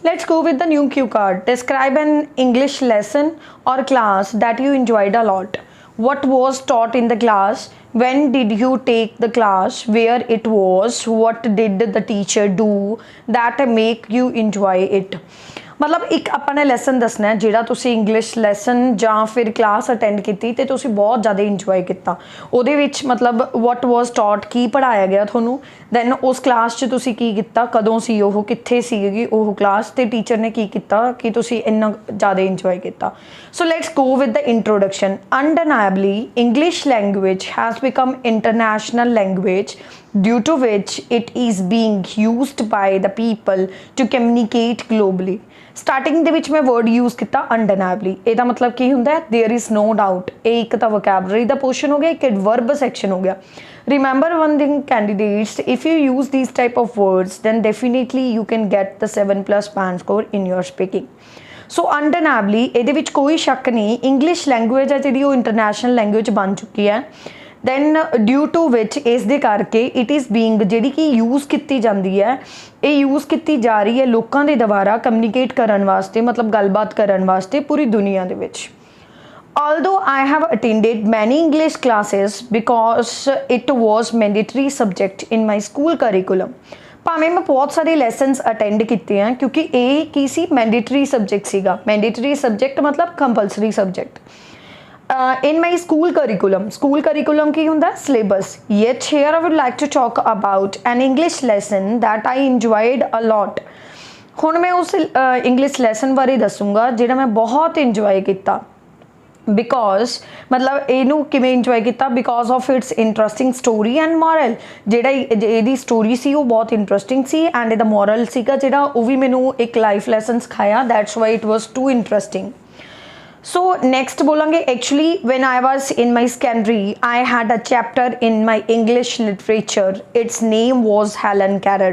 Let's go with the new cue card. Describe an English lesson or class that you enjoyed a lot. What was taught in the class? When did you take the class? Where it was? What did the teacher do that make you enjoy it? मतलब एक अपने lesson दसना है जिहड़ा तुसी English lesson जां फिर class attend की ते तुसी बहुत ज़्यादा इंजॉय किया उहदे विच मतलब वट वॉज टॉट की पढ़ाया गया थोनू दैन उस क्लास च तुसी की किया कदों सी ओह कित्थे सीगी ओह क्लास ते टीचर ने की किया कि तुसी इन्ना ज़्यादा इंजॉय किया so let's go with the introduction undeniably English language has become international language due to which it is being used by the people to communicate globally. Starting ਦੇ ਵਿੱਚ ਮੈਂ word use ਕੀਤਾ undeniably ਇਹਦਾ ਮਤਲਬ ਕੀ ਹੁੰਦਾ ਹੈ there is no doubt ਇਹ ਇੱਕ ਤਾਂ vocabulary ਦਾ portion ਹੋ ਗਿਆ ਇੱਕ adverb section ਹੋ ਗਿਆ remember one thing candidates if you use these type of words then definitely you can get the 7+ band score in your speaking. सो अनडेनाइबली ਇਹਦੇ ਵਿੱਚ ਕੋਈ ਸ਼ੱਕ ਨਹੀਂ ਇੰਗਲਿਸ਼ ਲੈਂਗੁਏਜ ਹੈ ਜਿਹੜੀ ਉਹ ਇੰਟਰਨੈਸ਼ਨਲ ਲੈਂਗੁਏਜ ਬਣ ਚੁੱਕੀ ਹੈ दैन ड्यू टू विच इस दे करके इट इज़ बीइंग जिहड़ी कि यूज़ की जाती है ये यूज़ की जा रही है लोगों के द्वारा कम्यूनीकेट करन वास्ते मतलब गलबात करन वास्ते पूरी दुनिया दे विच Although I have attended many English classes because it was mandatory subject in my school curriculum भावें मैं बहुत सारे लैसनस अटेंड किए हैं क्योंकि ये की सी मैंडेटरी सबजैक्ट सीगा मैंडेटरी सबजैक्ट मतलब compulsory subject in my school curriculum की हुंदा syllabus yet here I would like to talk about an English lesson that I enjoyed a lot हुण मैं उस इंग्लिश लैसन बारे दसूँगा जिहड़ा मैं बहुत इंजॉय किया बिकॉज मतलब इनू किवें इंजॉय किया because of its interesting story and moral जिहड़ा इहदी स्टोरी सी वो बहुत इंटरस्टिंग सी एंड इहदा मॉरल सीगा जिहड़ा वो भी मैनू एक लाइफ लैसन सिखाया that's why it was too interesting. So next बोलेंगे actually when I was in my secondary I had a chapter in my English literature its name was Helen Keller.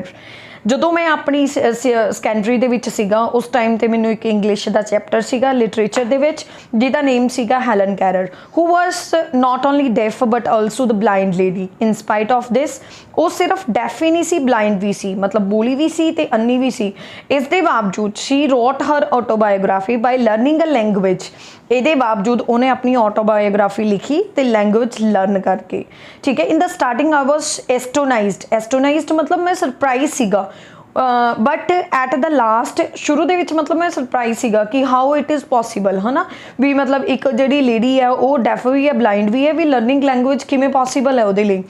ਜਦੋਂ मैं अपनी ਸਕੈਂਡਰੀ ਦੇ ਵਿੱਚ ਸੀਗਾ उस time ਤੇ ਮੈਨੂੰ ਇੱਕ इंग्लिश ਦਾ ਚੈਪਟਰ ਸੀਗਾ लिटरेचर ਦੇ ਵਿੱਚ ਜਿਹਦਾ ਨੇਮ ਸੀਗਾ Helen career who was not only deaf but also the blind lady in spite of this ਉਹ ਸਿਰਫ ਡੈਫ ਹੀ ਨਹੀਂ ਸੀ ਬਲਾਈਂਡ ਵੀ ਸੀ ਮਤਲਬ ਬੋਲੀ ਵੀ ਸੀ ਤੇ ਅੰਨੀ ਵੀ ਸੀ ਇਸ ਦੇ ਬਾਵਜੂਦ she wrote her autobiography by learning a language ਇਹਦੇ ਬਾਵਜੂਦ ਉਹਨੇ ਆਪਣੀ ਆਟੋਬਾਇਓਗ੍ਰਾਫੀ ਲਿਖੀ ਤੇ ਲੈਂਗੁਏਜ ਲਰਨ ਕਰਕੇ ਠੀਕ ਹੈ ਇਨ ਦਾ ਸਟਾਰਟਿੰਗ ਆਈ ਵਾਸ ਐਸਟੋਨਾਈਜ਼ਡ ਮਤਲਬ ਮੈਂ ਸਰਪ੍ਰਾਈਜ਼ ਸੀਗਾ बट एट द लास्ट शुरू ਦੇ ਵਿੱਚ मतलब मैं सरप्राइज ਸੀਗਾ कि हाउ इट इज़ पॉसिबल है ना भी मतलब एक ਜਿਹੜੀ ਲੇਡੀ ਹੈ ਉਹ ਡੈਫ ਵੀ ਹੈ ਬਲਾਈਂਡ ਵੀ ਹੈ ਵੀ ਲਰਨਿੰਗ ਲੈਂਗੁਏਜ ਕਿਵੇਂ ਪੋਸੀਬਲ ਹੈ ਉਹਦੇ ਲਈ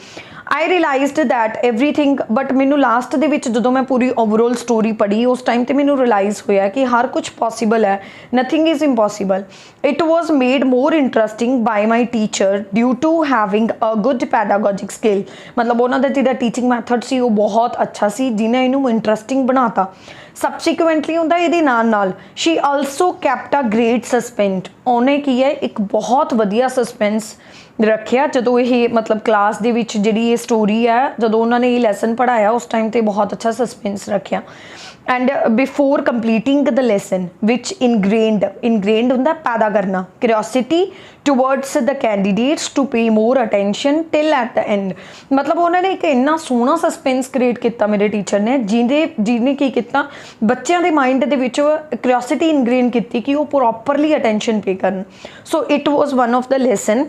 आई रियलाइज्ड दैट एवरीथिंग बट मैनू लास्ट दे विच जदों मैं पूरी ओवरऑल स्टोरी पढ़ी उस टाइम ते मैनू रियलाइज़ होया कि हर कुछ पॉसीबल है nothing is impossible it was made more interesting by my teacher due to having a good pedagogic skill मतलब उन्होंने जिहड़ा टीचिंग मैथड सी वो बहुत अच्छा सी जिन्हें इनू इंटरस्टिंग बनाता सबसीक्वेंटली होंदा इहदे नाल she also kept a great suspense उन्हें की है एक बहुत वधिया सस्पेंस रखिया जदों ये मतलब क्लास दे विच जिहड़ी ये स्टोरी है जदों उन्होंने ये लैसन पढ़ाया उस टाइम ते बहुत अच्छा सस्पेंस रखिया and before completing the lesson which ingrained हुंदा पैदा करना curiosity towards the candidates to pay more attention till at the end मतलब उन्होंने एक इन्ना सोहना सस्पेंस क्रिएट किया मेरे टीचर ने जिन्हें की किया बच्चों के माइंड के क्यूरियोसिटी इनग्रेन की कि वो प्रॉपरली अटेंशन पे करन so it was one of the lesson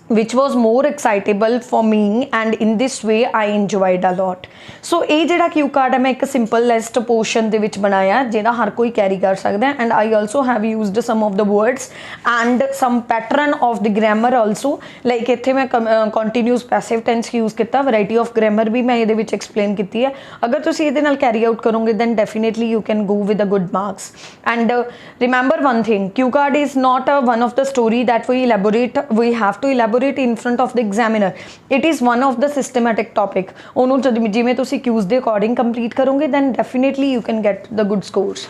which was more excitable for me and in this way I enjoyed a lot. So ये जिहड़ा क्यू कार्ड है मैं एक सिंपल लिस्ट पोर्शन दे विच बनाया जिहड़ा हर कोई कैरी कर सकता है and I also have used some of the words and some pattern of the grammar also like इत्थे मैं कंटिन्यूस पैसिव टेंस यूज़ किया वैरायटी ऑफ ग्रामर भी मैं ये एक्सप्लेन की है अगर तुसीं इहदे नाल कैरी आउट करोगे then definitely you can go with a good marks and remember one thing cue card is not one of the story that we have to elaborate in front of the examiner it is one of the systematic topic ਉਹਨੂੰ ਜਿਵੇਂ ਤੁਸੀਂ cues ਦੇ according complete करोगे then definitely you can get the good scores.